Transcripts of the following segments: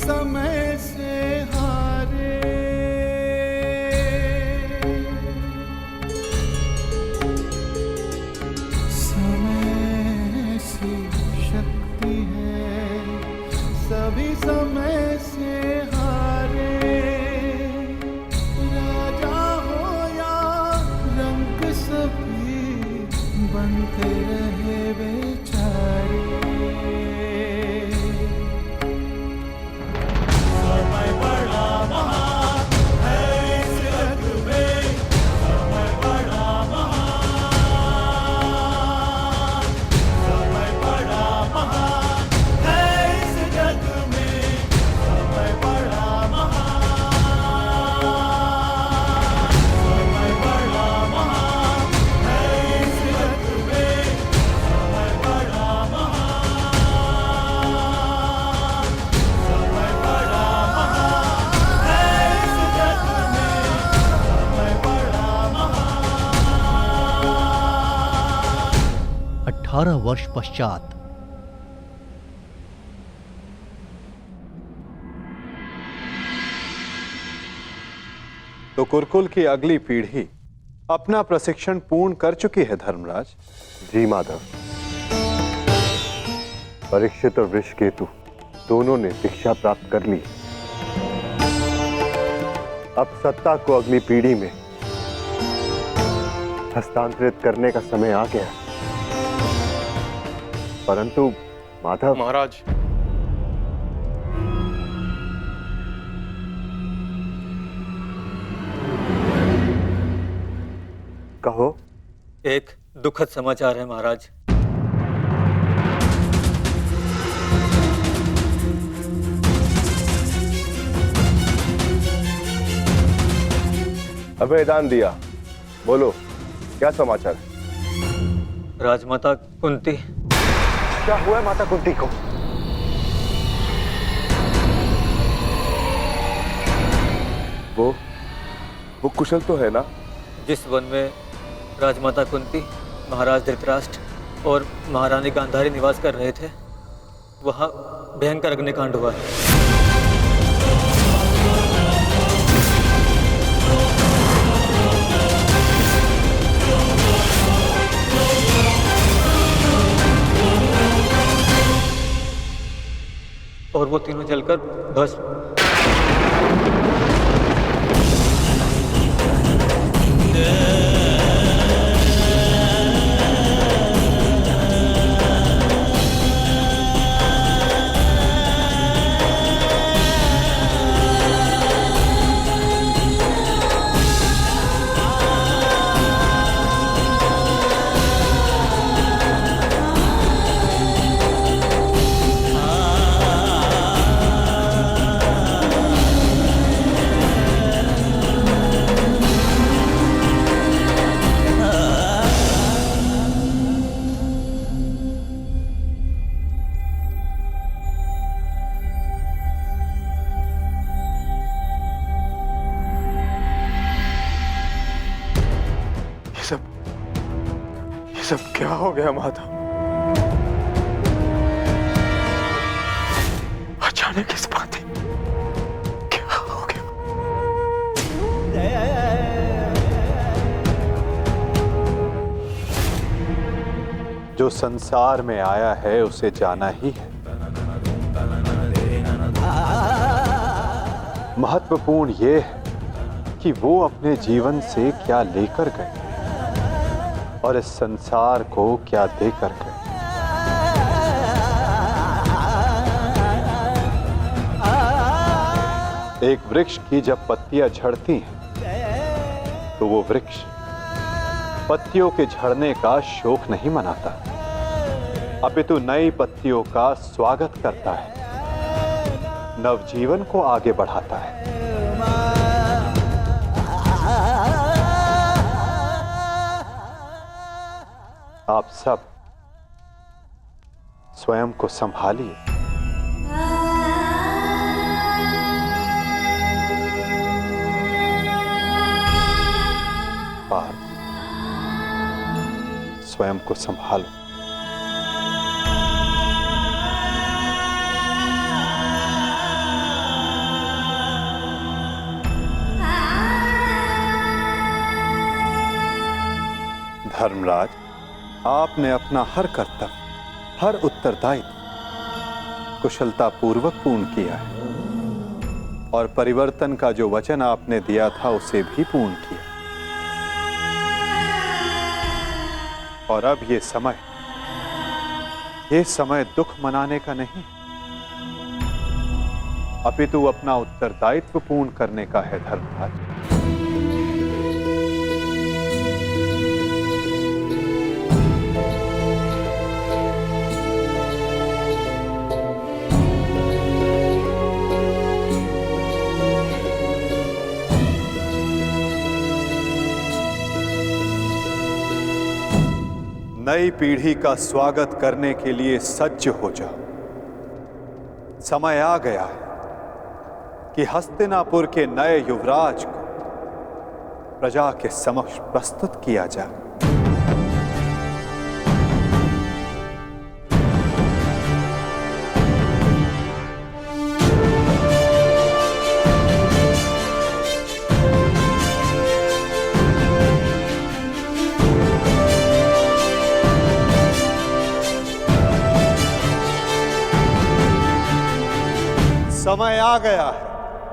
समय से हारे। समय ऐसी शक्ति है, सभी समय से हारे। राजा हो या रंग सभी बनते रहे बेचारे। समय बड़ा महान है इस जग में, समय बड़ा महान, समय बड़ा महान है इस जग में, समय बड़ा महान, समय बड़ा महान है इस जग में, समय बड़ा महान, समय बड़ा महान है इस जग में, समय बड़ा महान। 18 वर्ष पश्चात तो कुरुकुल की अगली पीढ़ी अपना प्रशिक्षण पूर्ण कर चुकी है धर्मराज। जी माधव, परीक्षित और वृषकेतु दोनों ने दीक्षा प्राप्त कर ली। अब सत्ता को अगली पीढ़ी में हस्तांतरित करने का समय आ गया। परंतु माधव महाराज, कहो। एक दुखद समाचार है महाराज। अभयदान दिया, बोलो क्या समाचार है? राजमाता कुंती। क्या हुआ माता कुंती को? वो कुशल तो है ना? जिस वन में राजमाता कुंती, महाराज धृतराष्ट्र और महारानी गांधारी निवास कर रहे थे, वहां भयंकर अग्निकांड हुआ है। और वो तीनों जलकर भस्म। ये सब क्या हो गया माधव? अचानक इस बात क्या हो गया? जो संसार में आया है उसे जाना ही है। महत्वपूर्ण ये है कि वो अपने जीवन से क्या लेकर गए और इस संसार को क्या देकर गए। एक वृक्ष की जब पत्तियां झड़ती हैं तो वो वृक्ष पत्तियों के झड़ने का शोक नहीं मनाता, अपितु नई पत्तियों का स्वागत करता है, नवजीवन को आगे बढ़ाता है। आप सब स्वयं को संभालिए। पार्थ, स्वयं को संभालो। धर्मराज, आपने अपना हर कर्तव्य, हर उत्तरदायित्व कुशलतापूर्वक पूर्ण किया है और परिवर्तन का जो वचन आपने दिया था उसे भी पूर्ण किया। और अब ये समय दुख मनाने का नहीं, अपितु अपना उत्तरदायित्व पूर्ण करने का है धर्मराज। नई पीढ़ी का स्वागत करने के लिए सज्ज हो जाओ। समय आ गया है कि हस्तिनापुर के नए युवराज को प्रजा के समक्ष प्रस्तुत किया जाए। समय आ गया है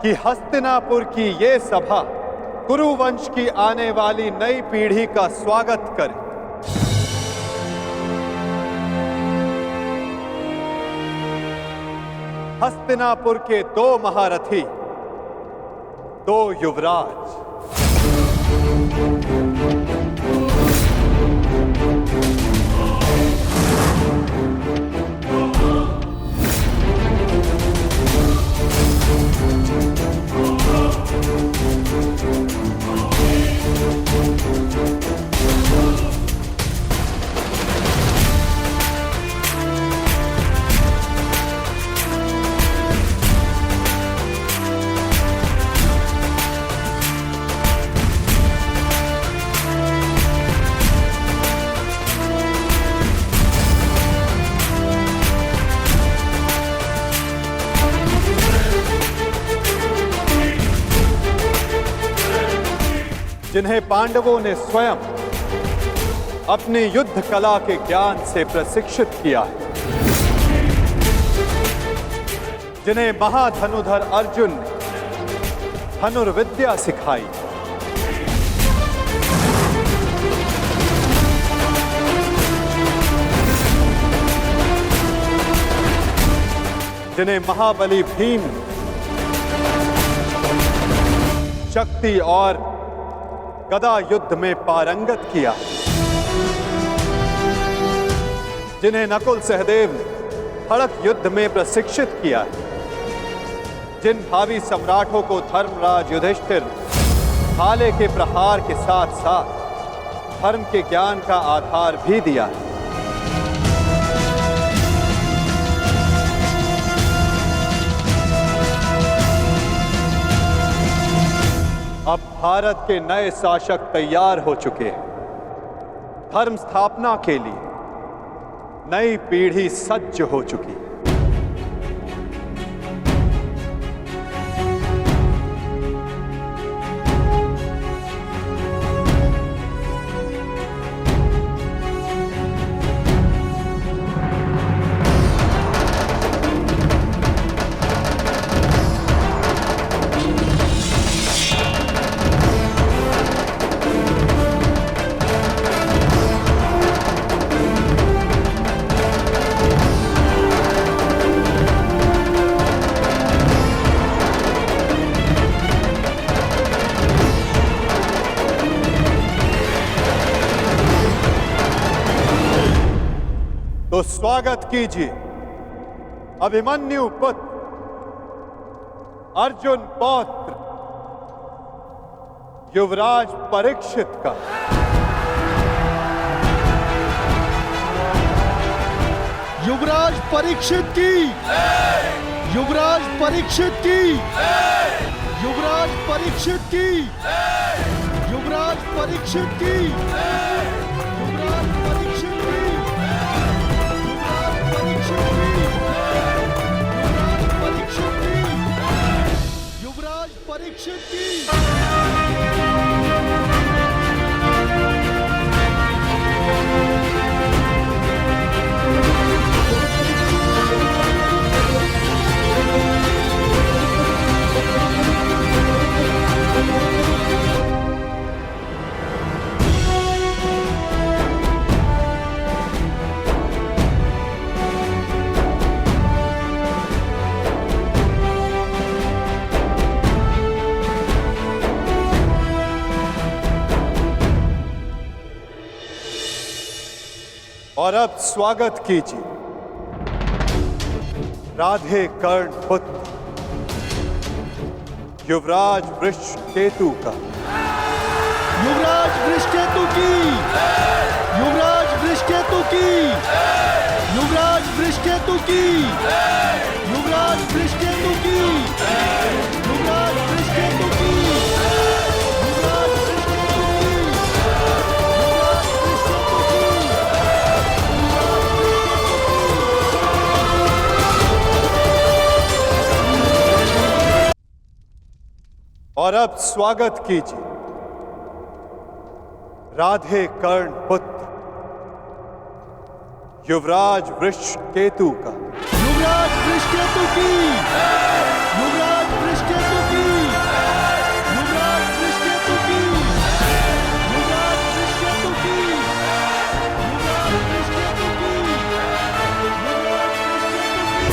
कि हस्तिनापुर की ये सभा कुरुवंश की आने वाली नई पीढ़ी का स्वागत करे। हस्तिनापुर के 2 महारथी, 2 युवराज। जिन्हें पांडवों ने स्वयं अपनी युद्ध कला के ज्ञान से प्रशिक्षित किया है, जिन्हें महाधनुधर अर्जुन ने धनुर्विद्या सिखाई, जिन्हें महाबली भीम शक्ति और गदा युद्ध में पारंगत किया, जिन्हें नकुल सहदेव ने खड़ग युद्ध में प्रशिक्षित किया, जिन भावी सम्राटों को धर्मराज युधिष्ठिर भाले के प्रहार के साथ साथ धर्म के ज्ञान का आधार भी दिया है। अब भारत के नए शासक तैयार हो चुके हैं। धर्म स्थापना के लिए नई पीढ़ी सज्ज हो चुकी है। तो स्वागत कीजिए अभिमन्यु पुत्र अर्जुन पौत्र युवराज परीक्षित का। युवराज परीक्षित की, युवराज परीक्षित की, युवराज परीक्षित की, युवराज परीक्षित की, युवराज परीक्षित की, युवराज परीक्षित की। और अब स्वागत कीजिए राधे कर्ण पुत्र युवराज वृषकेतु का। युवराज वृषकेतु की, युवराज वृषकेतु की, युवराज वृषकेतु की, युवराज वृषकेतु की, युवराज वृषकेतु की, युवराज वृषकेतु की, युवराज वृषकेतु की। और अब स्वागत कीजिए राधे कर्ण पुत्र युवराज वृषकेतु का। युवराज वृषकेतु की, युवराज वृषकेतु की, युवराज वृषकेतु की, युवराज वृषकेतु की, युवराज वृषकेतु की, युवराज वृषकेतु की।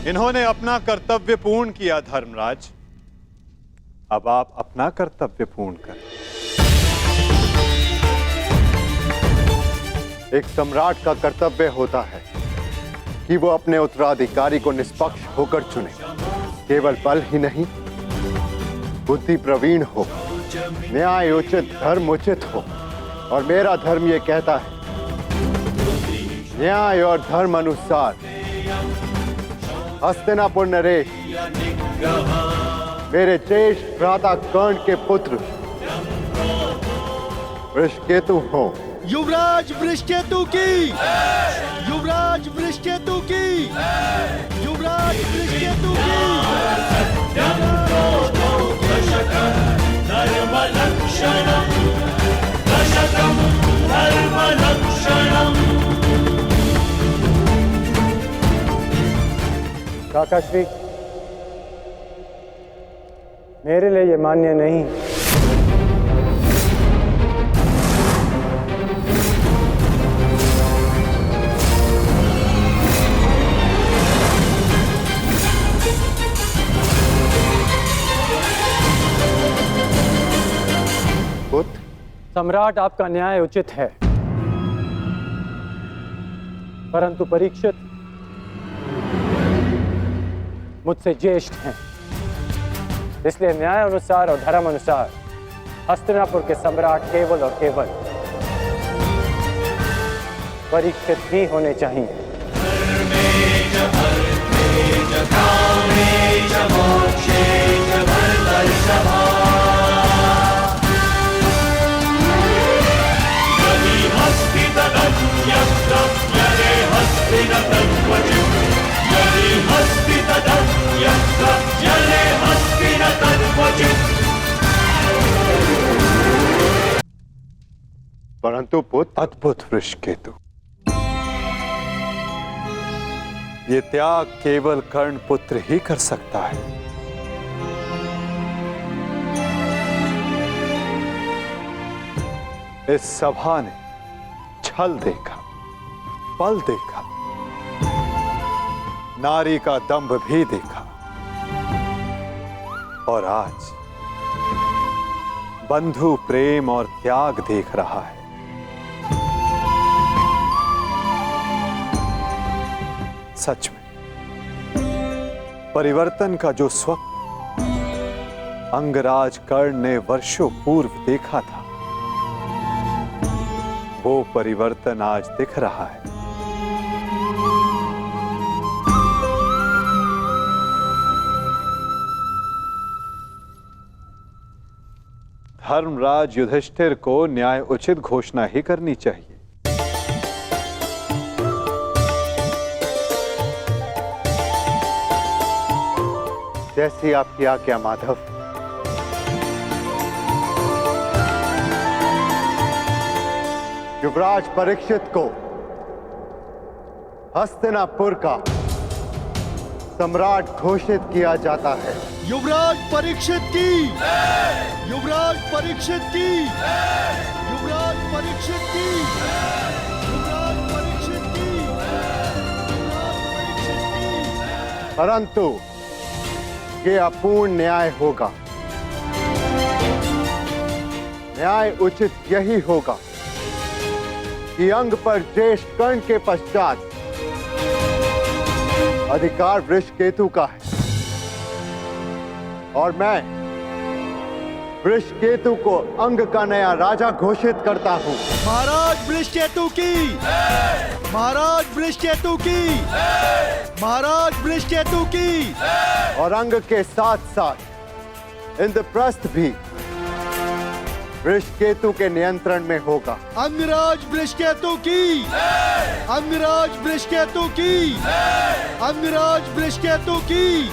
इन्होंने अपना कर्तव्य पूर्ण किया धर्मराज, अब आप अपना कर्तव्य पूर्ण करें। एक सम्राट का कर्तव्य होता है कि वो अपने उत्तराधिकारी को निष्पक्ष होकर चुने। केवल बल ही नहीं, बुद्धि प्रवीण हो, न्याय उचित, धर्म उचित हो। और मेरा धर्म ये कहता है, न्याय और धर्म अनुसार हस्तिनापुर नरेश मेरे ज्येष्ठ भ्राता कर्ण के पुत्र वृषकेतु हो। युवराज वृषकेतु की, युवराज वृषकेतु की, युवराज वृषकेतु की, धर्मलक्षणम् दशकं धर्मलक्षणम्। काकाश्री, मेरे लिए ये मान्य नहीं। पुत्र, सम्राट आपका न्याय उचित है, परंतु परीक्षित मुझसे ज्येष्ठ हैं, इसलिए न्याय अनुसार और धर्म अनुसार हस्तिनापुर के सम्राट केवल और केवल परीक्षित ही होने चाहिए। परंतु पुत्र, अद्भुत वृषकेतु, ये त्याग केवल कर्ण पुत्र ही कर सकता है। इस सभा ने छल देखा, बल देखा, नारी का दंभ भी देखा, और आज बंधु प्रेम और त्याग देख रहा है। सच में परिवर्तन का जो स्वप्न अंगराज कर्ण ने वर्षों पूर्व देखा था, वो परिवर्तन आज दिख रहा है। धर्मराज युधिष्ठिर को न्याय उचित घोषणा ही करनी चाहिए। जैसी आपकी आज्ञा माधव। युवराज परीक्षित को हस्तिनापुर का सम्राट घोषित किया जाता है। युवराज परीक्षित की, युवराज परीक्षित की, युवराज परीक्षित की, युवराज परीक्षित की, युवराज परीक्षित की। परंतु ये अपूर्ण न्याय होगा। न्याय उचित यही होगा कि अंग पर ज्येष्ठ कर्ण के पश्चात अधिकार वृषकेतु का है और मैं वृषकेतु को अंग का नया राजा घोषित करता हूं। महाराज वृषकेतु की, महाराज वृषकेतु की, महाराज वृषकेतु की। और अंग के साथ साथ इंद्रप्रस्थ भी वृषकेतु के नियंत्रण में होगा। अंगराज वृषकेतु की, अंगराज वृषकेतु की, अंगराज वृषकेतु की।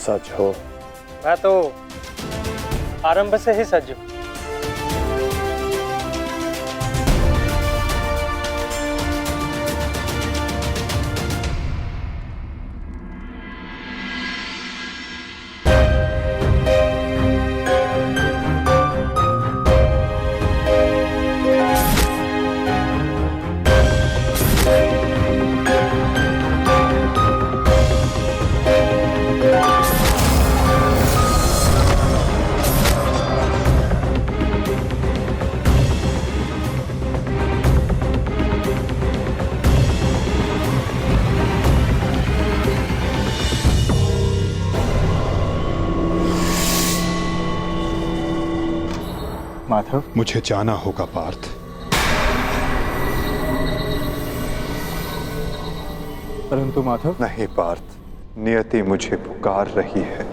सच हो। मैं तो आरंभ से ही सज्ज हूं। माधव, मुझे जाना होगा पार्थ। परंतु माधव। नहीं पार्थ, नियति मुझे पुकार रही है।